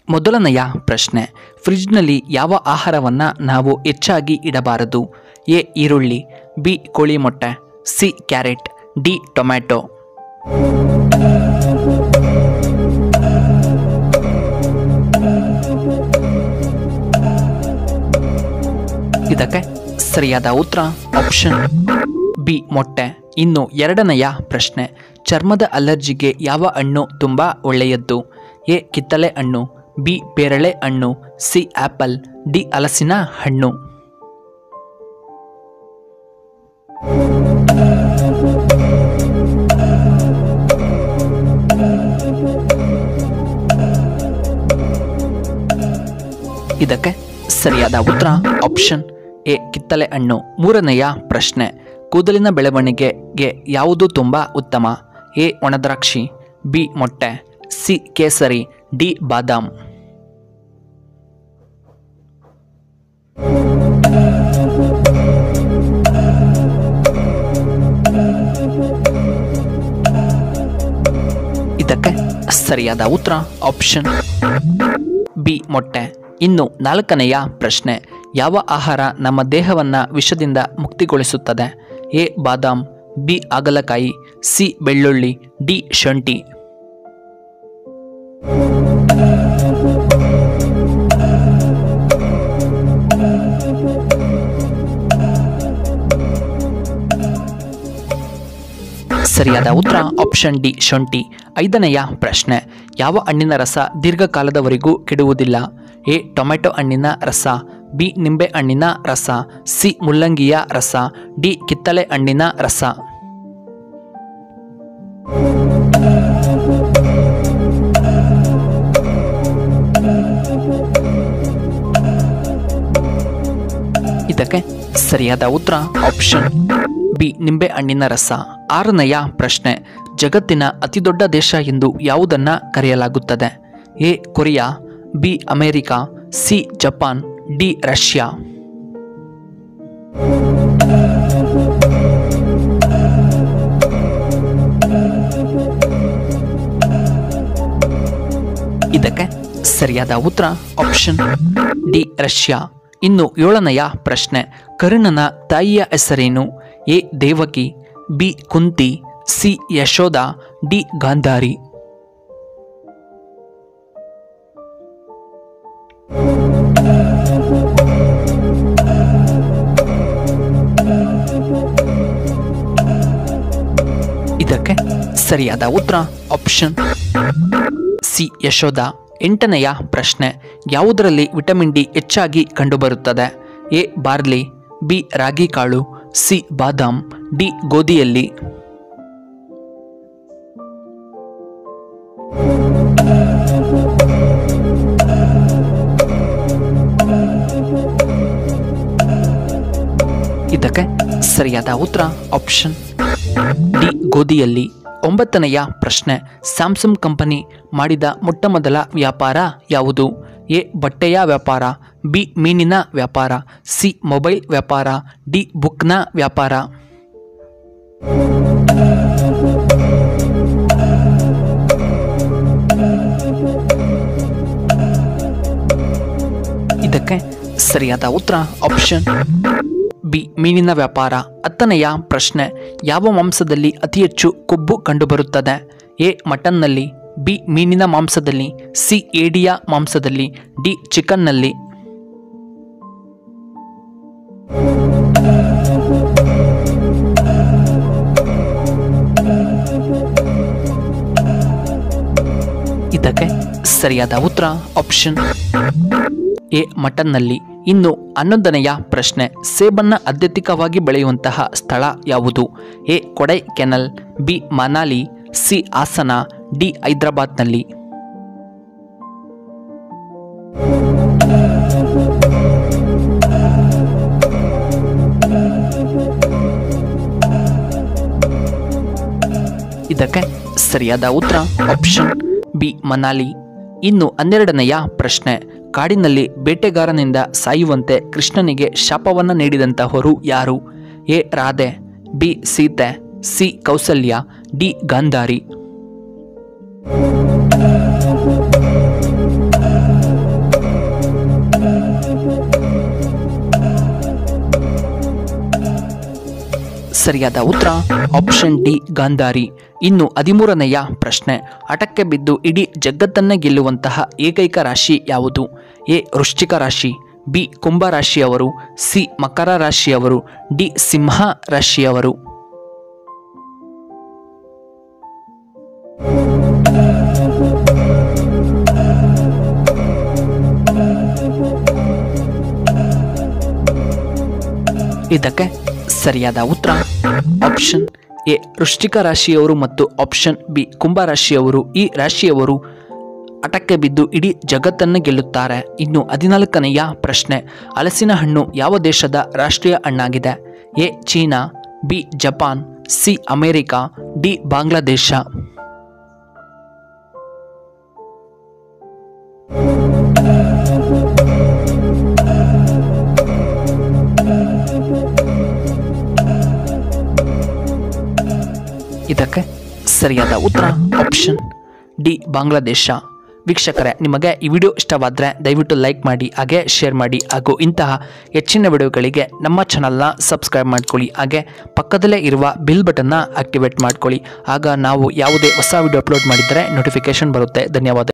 ಮೊದಲನೆಯ ಪ್ರಶ್ನೆ, ಫ್ರಿಡ್ಜ್ನಲ್ಲಿ ಯಾವ ಆಹಾರವನ್ನು ನಾವು ಹೆಚ್ಚಾಗಿ ಇಡಬಾರದು? ಎ ಈರುಳ್ಳಿ, ಬಿ ಕೋಳಿ ಮೊಟ್ಟೆ, ಸಿ ಕ್ಯಾರೆಟ್, ಡಿ ಟೊಮ್ಯಾಟೊ. ಇದಕ್ಕೆ ಸರಿಯಾದ ಉತ್ತರ ಆಪ್ಷನ್ ಬಿ ಮೊಟ್ಟೆ. ಇನ್ನು ಎರಡನೆಯ ಪ್ರಶ್ನೆ, ಚರ್ಮದ ಅಲರ್ಜಿಗೆ ಯಾವ ಹಣ್ಣು ತುಂಬ ಒಳ್ಳೆಯದ್ದು? ಎ ಕಿತ್ತಳೆ ಹಣ್ಣು, ಬಿ ಪೇರಳೆ ಹಣ್ಣು, ಸಿ ಆಪಲ್, ಡಿ ಹಲಸಿನ ಹಣ್ಣು. ಇದಕ್ಕೆ ಸರಿಯಾದ ಉತ್ತರ ಆಪ್ಷನ್ ಎ ಕಿತ್ತಳೆ ಹಣ್ಣು. ಮೂರನೆಯ ಪ್ರಶ್ನೆ, ಕೂದಲಿನ ಬೆಳವಣಿಗೆಗೆ ಯಾವುದು ತುಂಬ ಉತ್ತಮ? ಎ ಒಣದ್ರಾಕ್ಷಿ, ಬಿ ಮೊಟ್ಟೆ, ಸಿ ಕೇಸರಿ, ಡಿ ಬಾದಾಮ್. ಇದಕ್ಕೆ ಸರಿಯಾದ ಉತ್ತರ ಆಪ್ಷನ್ ಬಿ ಮೊಟ್ಟೆ. ಇನ್ನು ನಾಲ್ಕನೆಯ ಪ್ರಶ್ನೆ, ಯಾವ ಆಹಾರ ನಮ್ಮ ದೇಹವನ್ನು ವಿಷದಿಂದ ಮುಕ್ತಿಗೊಳಿಸುತ್ತದೆ? ಎ ಬಾದಾಮ್, ಬಿ ಹಾಗಲಕಾಯಿ, ಸಿ ಬೆಳ್ಳುಳ್ಳಿ, ಡಿ ಶುಂಠಿ. ಸರಿಯಾದ ಉತ್ತರ ಆಪ್ಷನ್ ಡಿ ಶುಂಠಿ. ಐದನೆಯ ಪ್ರಶ್ನೆ, ಯಾವ ಹಣ್ಣಿನ ರಸ ದೀರ್ಘಕಾಲದವರೆಗೂ ಕೆಡುವುದಿಲ್ಲ? ಎ ಟೊಮೆಟೊ ಹಣ್ಣಿನ ರಸ, ಬಿ ನಿಂಬೆ ಹಣ್ಣಿನ ರಸ, ಸಿ ಮುಲ್ಲಂಗಿಯ ರಸ, ಡಿ ಕಿತ್ತಳೆ ಹಣ್ಣಿನ ರಸ. ಇದಕ್ಕೆ ಸರಿಯಾದ ಉತ್ತರ ಆಪ್ಷನ್ ಬಿ ನಿಂಬೆ ಹಣ್ಣಿನ ರಸ. ಆರನೆಯ ಪ್ರಶ್ನೆ, ಜಗತ್ತಿನ ಅತಿದೊಡ್ಡ ದೇಶ ಎಂದು ಯಾವುದನ್ನು ಕರೆಯಲಾಗುತ್ತದೆ? A Korea, B America, C Japan, D Russia. ಇದಕ್ಕೆ ಸರಿಯಾದ ಉತ್ತರ ಆಪ್ಷನ್ ಡಿ ರಷ್ಯಾ. ಇನ್ನು ಏಳನೆಯ ಪ್ರಶ್ನೆ, ಕರ್ಣನ ತಾಯಿಯ ಹೆಸರೇನು? A Devaki, b Kunti, c Yashoda, d Gandhari. ಇದಕ್ಕೆ ಸರಿಯಾದ ಉತ್ತರ ಆಪ್ಷನ್ ಸಿ ಯಶೋಧ. ಎಂಟನೆಯ ಪ್ರಶ್ನೆ, ಯಾವುದರಲ್ಲಿ ವಿಟಮಿನ್ ಡಿ ಹೆಚ್ಚಾಗಿ ಕಂಡುಬರುತ್ತದೆ? ಎ ಬಾರ್ಲಿ, ಬಿ ರಾಗಿ ಕಾಳು, ಸಿ ಬಾದಾಮ್, ಡಿ ಗೋಧಿಯಲ್ಲಿ. ಇದಕ್ಕೆ ಸರಿಯಾದ ಉತ್ತರ ಆಪ್ಷನ್ ಡಿ ಗೋಧಿಯಲ್ಲಿ. ಒಂಬತ್ತನೆಯ ಪ್ರಶ್ನೆ, ಸ್ಯಾಮ್ಸಂಗ್ ಕಂಪನಿ ಮಾಡಿದ ಮೊಟ್ಟಮೊದಲ ವ್ಯಾಪಾರ ಯಾವುದು? ಎ ಬಟ್ಟೆಯ ವ್ಯಾಪಾರ, ಬಿ ಮೀನಿನ ವ್ಯಾಪಾರ, ಸಿ ಮೊಬೈಲ್ ವ್ಯಾಪಾರ, ಡಿ ಬುಕ್ನ ವ್ಯಾಪಾರ. ಇದಕ್ಕೆ ಸರಿಯಾದ ಉತ್ತರ ಆಪ್ಷನ್ ಬಿ ಮೀನಿನ ವ್ಯಾಪಾರ. ಹತ್ತನೆಯ ಪ್ರಶ್ನೆ, ಯಾವ ಮಾಂಸದಲ್ಲಿ ಅತಿ ಹೆಚ್ಚು ಕೊಬ್ಬು ಕಂಡುಬರುತ್ತದೆ? ಎ ಮಟನ್ನಲ್ಲಿ, ಬಿ ಮೀನಿನ ಮಾಂಸದಲ್ಲಿ, ಸಿ ಏಡಿಯ ಮಾಂಸದಲ್ಲಿ, ಡಿ ಚಿಕನ್ನಲ್ಲಿ. ಇದಕ್ಕೆ ಸರಿಯಾದ ಉತ್ತರ ಆಪ್ಷನ್ ಎ ಮಟನ್ನಲ್ಲಿ. ಇನ್ನು 11ನೆಯ ಪ್ರಶ್ನೆ, ಸೇಬನ್ನು ಅತ್ಯಧಿಕವಾಗಿ ಬೆಳೆಯುವಂತಹ ಸ್ಥಳ ಯಾವುದು? A Kodaikanal, B Manali, C Hassan, D ಹೈದರಾಬಾದ್ನಲ್ಲಿ. ಇದಕ್ಕೆ ಸರಿಯಾದ ಉತ್ತರ ಆಪ್ಷನ್ ಬಿ ಮನಾಲಿ. ಇನ್ನು 12ನೆಯ ಪ್ರಶ್ನೆ, ಕಾಡಿನಲ್ಲಿ ಬೇಟೆಗಾರನಿಂದ ಸಾಯುವಂತೆ ಕೃಷ್ಣನಿಗೆ ಶಾಪವನ್ನು ನೀಡಿದಂತಹವರು ಯಾರು? A Radhe, B Sita, C Kausalya, D Gandhari. ಸರಿಯಾದ ಉತ್ತರ ಆಪ್ಷನ್ ಡಿ ಗಾಂಧಾರಿ. ಇನ್ನು 13ನೆಯ ಪ್ರಶ್ನೆ, ಹಠಕ್ಕೆ ಬಿದ್ದು ಇಡೀ ಜಗತ್ತನ್ನೇ ಗೆಲ್ಲುವಂತಹ ಏಕೈಕ ರಾಶಿ ಯಾವುದು? ಎ ವೃಶ್ಚಿಕ ರಾಶಿ, ಬಿ ಕುಂಭ ರಾಶಿಯವರು, ಸಿ ಮಕರ ರಾಶಿಯವರು, ಡಿ ಸಿಂಹ ರಾಶಿಯವರು. ಇದಕ್ಕೆ ಸರಿಯಾದ ಉತ್ತರ ಆಪ್ಷನ್ ಎ ವೃಶ್ಚಿಕ ರಾಶಿಯವರು ಮತ್ತು ಆಪ್ಷನ್ ಬಿ ಕುಂಭ ರಾಶಿಯವರು. ಈ ರಾಶಿಯವರು ಹಠಕ್ಕೆ ಬಿದ್ದು ಇಡೀ ಜಗತ್ತನ್ನು ಗೆಲ್ಲುತ್ತಾರೆ. ಇನ್ನು 14ನೆಯ ಪ್ರಶ್ನೆ, ಹಲಸಿನ ಹಣ್ಣು ಯಾವ ದೇಶದ ರಾಷ್ಟ್ರೀಯ ಹಣ್ಣಾಗಿದೆ? A China, B Japan, C America, D Bangladesh. ಇದಕ್ಕೆ ಸರಿಯಾದ ಉತ್ತರ ಆಪ್ಷನ್ ಡಿ ಬಾಂಗ್ಲಾದೇಶ. ವೀಕ್ಷಕರೇ, ನಿಮಗೆ ಈ ವಿಡಿಯೋ ಇಷ್ಟವಾದರೆ ದಯವಿಟ್ಟು ಲೈಕ್ ಮಾಡಿ, ಹಾಗೆ ಶೇರ್ ಮಾಡಿ, ಹಾಗೂ ಇಂತಹ ಹೆಚ್ಚಿನ ವಿಡಿಯೋಗಳಿಗೆ ನಮ್ಮ ಚಾನಲ್ನ ಸಬ್ಸ್ಕ್ರೈಬ್ ಮಾಡ್ಕೊಳ್ಳಿ. ಹಾಗೆ ಪಕ್ಕದಲ್ಲೇ ಇರುವ ಬೆಲ್ ಬಟನ್ನ ಆಕ್ಟಿವೇಟ್ ಮಾಡ್ಕೊಳ್ಳಿ. ಆಗ ನಾವು ಯಾವುದೇ ಹೊಸ ವಿಡಿಯೋ ಅಪ್ಲೋಡ್ ಮಾಡಿದರೆ ನೋಟಿಫಿಕೇಶನ್ ಬರುತ್ತೆ. ಧನ್ಯವಾದ.